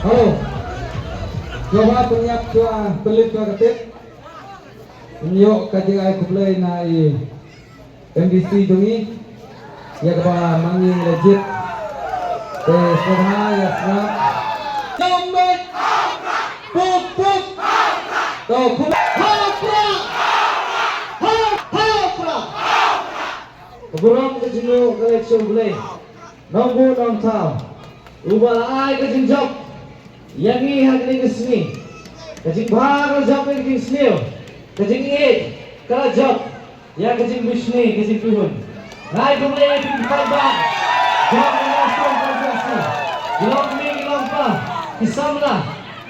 Halo. Coba penyiap tua pelit tua ketik. Menyok kaji ay kuplay na MDC dungi. Ya kapa manging legit. Semoga ya snap. Jambet. Puk puk. Tuh kuplay. Hapra. Hapra. Keburang kejinu koleksi kuplay. Nunggu nong tau. Ubah ay kejin job. Yang ini hati kesini, kajing bahar job yang kesini, kajing ini kalau job, ya kajing bisni, kajing pihun. Naik kembali di depan, job mengasah konsentrasi, gelap ni gelap pa, kisamla,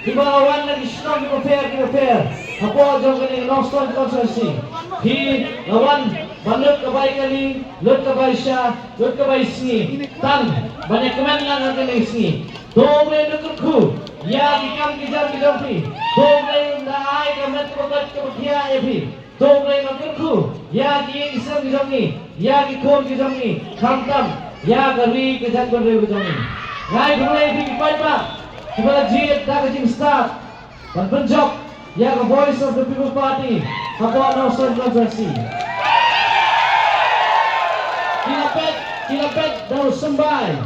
di bawah lagi strong di prepare, apa job ini nostal konsentrasi, di lawan banyak kebaikan, lut kebaisya, lut kebaisni, tan banyak kemenangan kali sini. Dobre nukurku, ya dikam kejar kejampi. Dobre naik kemet kebat kebakia epi. Dobre nukurku, ya di isam kejamni, ya di kor kejamni. Kamtam, ya kari kejar kore kejamni. Naik mulai di pipa, kepala jilid dah kejim start. Dan penjok, ya ke voice of the people party. Apa nostal konsentrasi. Kilapet daun sembai,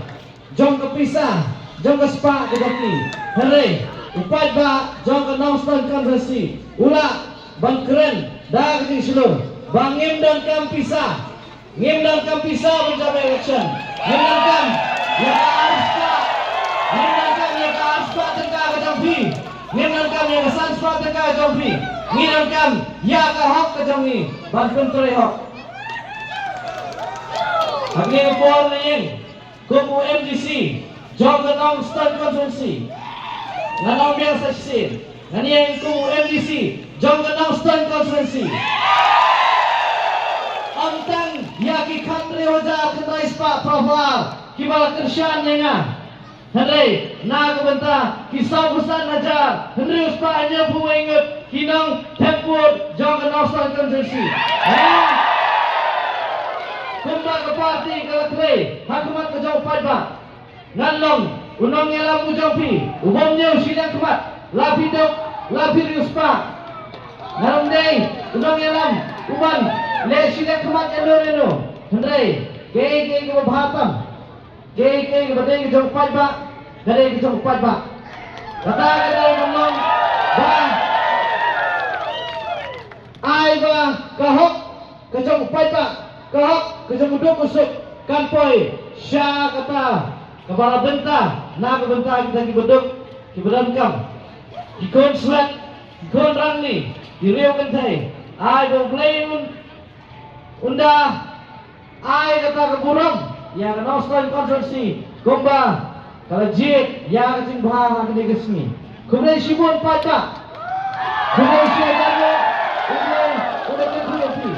jom kepisah. Jom ke sepak ke jaki. Hari, upat ba, jom ke nostal konsentrasi. Ulah, bang keren, dah kecil seluruh. Bang ngim dan kam pisah. Ngim dan kam pisah mencapai election. Ngim dan kam, ya ke arspa. Ngim dan kam, ya ke arspa tengah ke jampi. Ngim dan kam, ya ke sanspa tengah ke jampi. Ngim dan kam, ya ke hok ke jampi. Bang pentore hok. Agni ngepol na yun. Kumu MDC. Jog ng stand konsentrasi. Nanong biasa sin. Naniyang kumu MDC. Jog ng stand konsentrasi. Antang yaki country wajar kita ispa profile. Kibala kersyan nga. Henry, nakabenta. Kisah besar najar. Henry uspa anya buwingot. Kinang tempur. Jog ng stand konsentrasi. Kumba ke parti kalakre. Hakumat ke jauh pajak. Ngalong, unong ngelam ujampi, umumnya sidang kemat, labi dok, labi riuspa. Ngalong day, unong ngelam, uman, le sidang kemat endo. Hendrai, kei ke bahatam, kei ke badai ke jauh pajak, badai ke jauh pajak. Kata ngalong, bah, ai bah kahok ke jauh pajak, kahok ke jauh dok usuk, kanpoi, sya kata. Kepala bentah, nak bentah kita kibeduk, kibedamkam, kikon sweat, kikon rangni, diriu kentai, ai bongkleun, unda, ai kata keburung, ya nostal konsentrasi, komba, kalau jid, ya kecing bahang kini kesini, kemudian sibun pajak, kemudian siaga, udah terkumpul.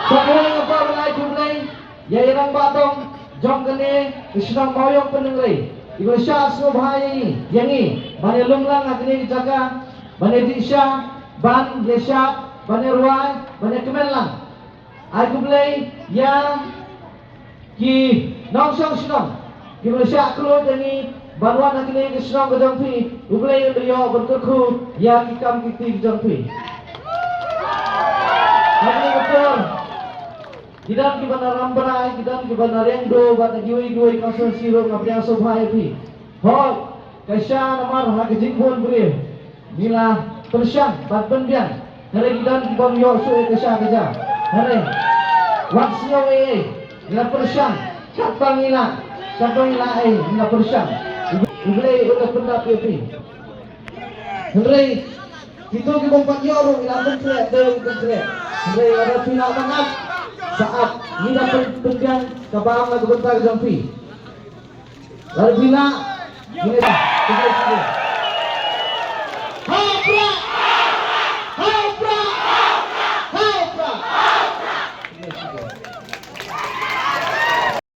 Sekarang apa mulai kumulai? Ya irang batong jom kene isnang moyong penengri. Ibu syah semua bahaya ini. Yang ini bani lumlang akini dijaga, bani disya, ban lesya, bani ruai, bani kemenlang. Aku mulai yang ki nongsong senang. Ibu syah keluar dari banuan akini isnang kejampi. Mulai beliau berkuku yang ikam kiti kejampi. Akini betul. Kidan kibana rambrai, kidan kibana rendo, bata giwi kasar siro ngapnya sobhai pi. Hoi, kaisya namar hak jingpon beri. Mila persyang, bat bendian. Hari kidan kibam yo suwe kaisya kaja. Hari, waksio mila persyang, siapa mila mila persyang. Iblay udah benda pi. Hari, itu kibam pat yo mila bentrek, Hari ada pila mangat. Saat mina pendian kabang lagu bentar jampi. Lalu bila mina